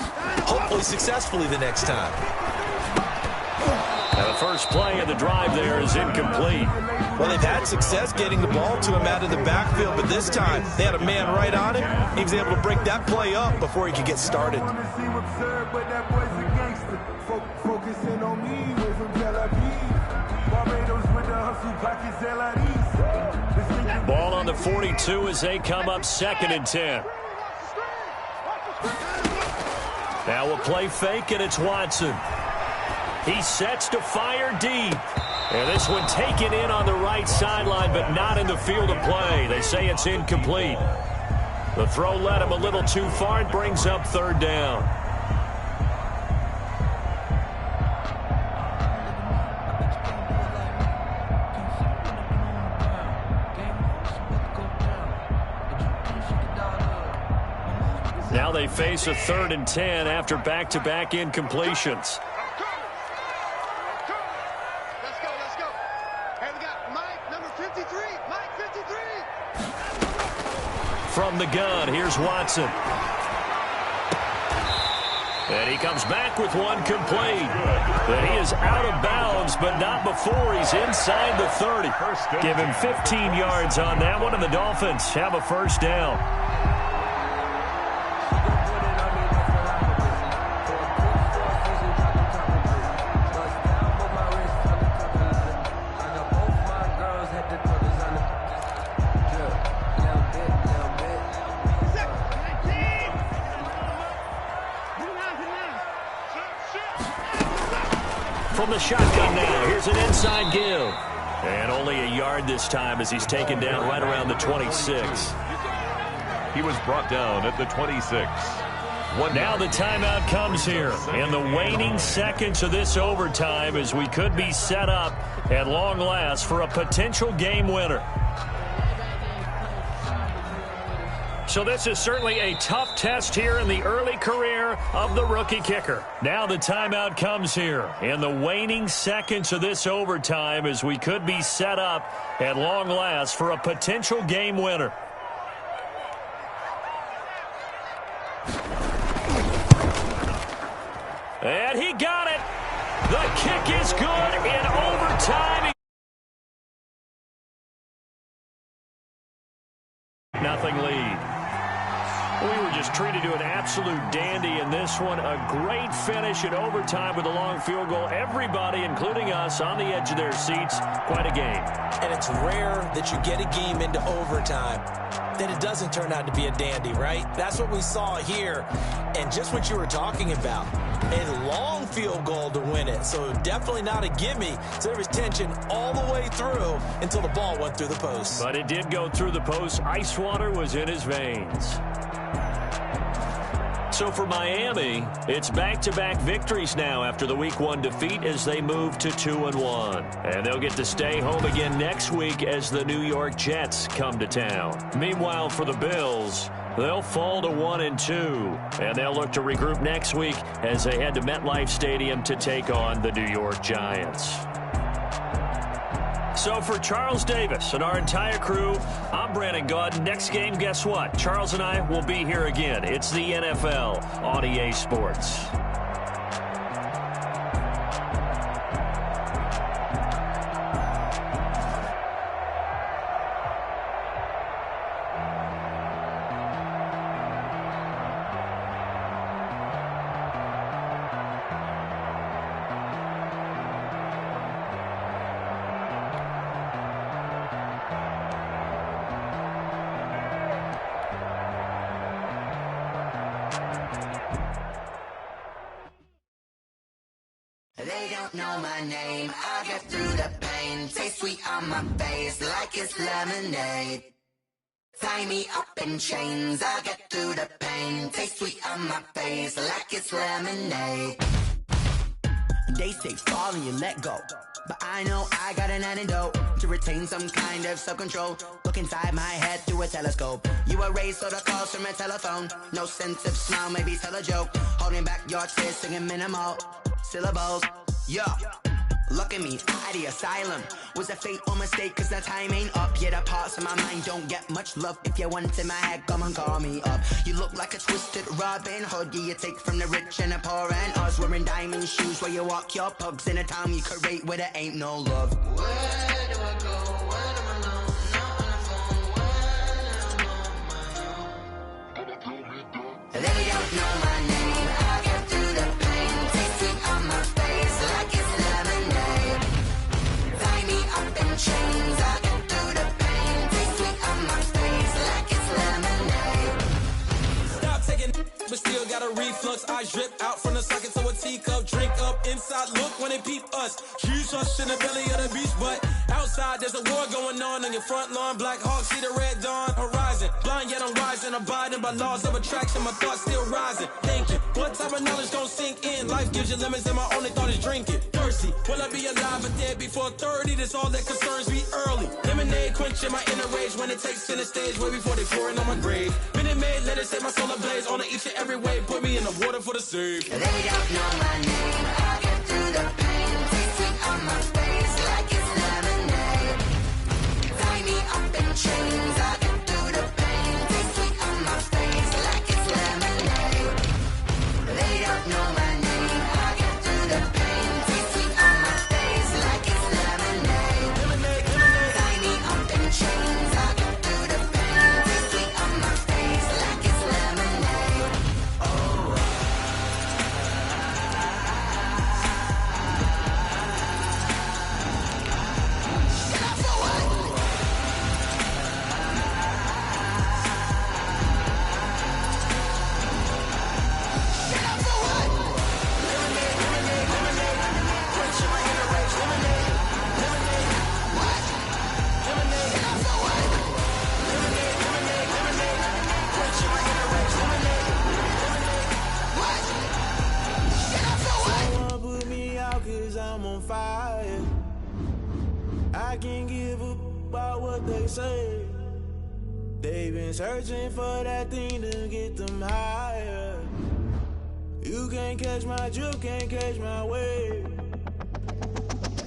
hopefully successfully the next time. And the first play of the drive there is incomplete. Well, they've had success getting the ball to him out of the backfield, but this time they had a man right on him. He was able to break that play up before he could get started. Focusing on me, way from Tel Aviv. Barbados with the hustle pockets, LIDs. Ball on the 42 as they come up 2nd and 10. Now we'll play fake, and it's Watson. He sets to fire deep. And this one taken in on the right sideline, but not in the field of play. They say it's incomplete. The throw led him a little too far. It brings up 3rd down. Now they face a 3rd and 10 after back-to-back incompletions. Let's go. And we got Mike, number 53. Mike, 53. From the gun, here's Watson. And he comes back with one complete. But he is out of bounds, but not before he's inside the 30. Give him 15 yards on that one, and the Dolphins have a first down. From the shotgun now, here's an inside give. And only a yard this time as he's taken down right around the 26. He was brought down at the 26. Now the timeout comes here in the waning seconds of this overtime as we could be set up at long last for a potential game winner. So this is certainly a tough test here in the early career of the rookie kicker. Now the timeout comes here in the waning seconds of this overtime as we could be set up at long last for a potential game winner. And he got it. The kick is good in overtime. Nothing lead. We were just treated to an absolute dandy in this one. A great finish in overtime with a long field goal. Everybody, including us, on the edge of their seats. Quite a game. And it's rare that you get a game into overtime that it doesn't turn out to be a dandy, right? That's what we saw here. And just what you were talking about. A long field goal to win it. So definitely not a gimme. So there was tension all the way through until the ball went through the post. But it did go through the post. Ice water was in his veins. So for Miami, it's back-to-back victories now after the Week 1 defeat as they move to 2-1. And they'll get to stay home again next week as the New York Jets come to town. Meanwhile, for the Bills, they'll fall to 1-2. And they'll look to regroup next week as they head to MetLife Stadium to take on the New York Giants. So for Charles Davis and our entire crew, I'm Brandon Gaudin. Next game, guess what? Charles and I will be here again. It's the NFL on EA Sports. They don't know my name. I get through the pain. Taste sweet on my face like it's lemonade. Tie me up in chains. I get through the pain. Taste sweet on my face like it's lemonade. They say fall and you let go, but I know I got an antidote to retain some kind of self-control. Look inside my head through a telescope. You erase all the calls from a telephone. No sense of smile, maybe tell a joke. Holding back your tears, singing minimal syllables. Yeah, Look at me, out the asylum. Was a fate or mistake, cause the time ain't up. Yeah, the parts of my mind don't get much love. If you want in my head, come and call me up. You look like a twisted Robin Hood. Yeah, you take from the rich and the poor and us. Wearing diamond shoes where you walk your pugs in a town you create where there ain't no love. Where do I go? When am I alone? Not on the phone. When I'm on my own. They don't know my name. I get through the pain. Taste it on my face like it's lemonade. Tie me up in chains. I get through the pain. Taste it on my face like it's lemonade. Stop taking, but still got a reflux. Eyes drip out from the socket to a teacup. Drink up inside, look when they peep us. Choose us in the belly of the beast, but outside there's a war going on your front lawn. Black Hawk, see the red dawn horizon. Blind yet I'm rising, abiding by laws of attraction. My thoughts still rising, thinking what type of knowledge don't sink in. Life gives you lemons and my only thought is drinking. Thirsty, will I be alive or dead before 30? That's all that concerns me early. Lemonade quenching my inner rage when it takes center stage way before they pouring on my grave. Minute Maid, let it set my soul ablaze on each and every way. Put me in the water for the save. They don't know my name. I get through the pain. Taste it on my face like it's lemonade. Tie me up in chains. I get through the pain. Taste it on my face like it's lemonade. They don't know my name. I get through the pain. Taste it on my face like it's lemonade. Tie me up in chains. I get through the pain. Taste it on my face like it's lemonade. Oh. Someone put me out cause I'm on fire. I can't give a about what they say. They've been searching for that thing to get them higher. You can't catch my drip, can't catch my wave.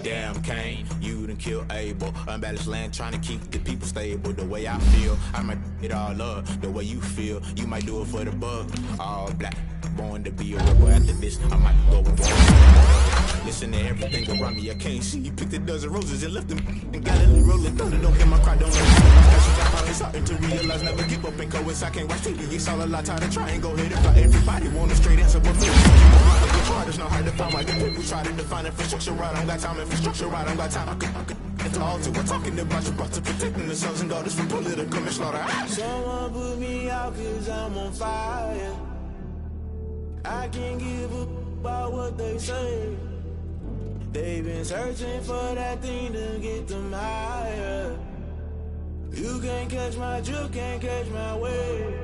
Damn Kane, you done killed Abel. Unbalanced land trying to keep the people stable. The way I feel, I might it all up. The way you feel, you might do it for the buck. All black, born to be a rebel. After this, I might go and war. Listen to everything around me, I can't see. You picked a dozen roses and left them and Galilee rolling thunder. Don't get my cry, don't let I finally starting to realize, never give up and go inside. Can't watch TV, it's all a lot. Time to try and go ahead and fight. Everybody want a straight answer, but it's not hard to find. Why the people try to define infrastructure right? I don't got time, infrastructure right? I don't got time. I could it's all to we're talking about you, about to protecting the sons and daughters from political and slaughter. Someone put me out cause I'm on fire. I can't give a about what they say. They've been searching for that thing to get them higher. You can't catch my drip, can't catch my wave.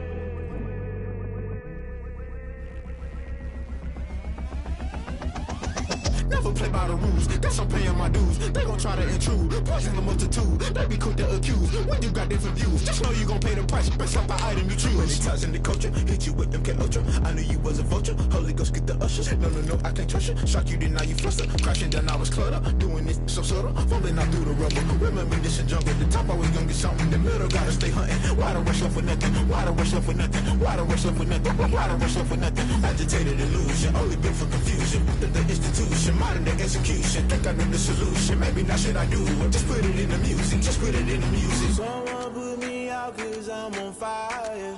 Never play by the rules, guess I'm paying my dues. They gon' try to intrude, poison the multitude. They be quick to accuse, when you got different views. Just know you gon' pay the price, based off the item you choose. When it ties in the culture, hit you with MK Ultra. I knew you was a vulture, Holy Ghost get the ushers. No, I can't trust you, shock you, then now you fluster. Crashing down, I was clutter, doing this so subtle. Falling out through the rubble, remember this a jungle. The top always gonna get something, in the middle gotta stay hunting. Why the rush left with nothing, why the rush left with nothing, why the rush left with nothing, why the rush left with nothing. Agitated illusion, only built for confusion. The institution, modern day execution. Think I know the solution, maybe not should I do it. Just put it in the music, just put it in the music. Someone put me out cause I'm on fire.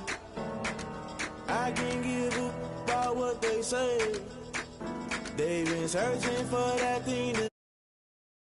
I can't give a about what they say. They've been searching for that thing to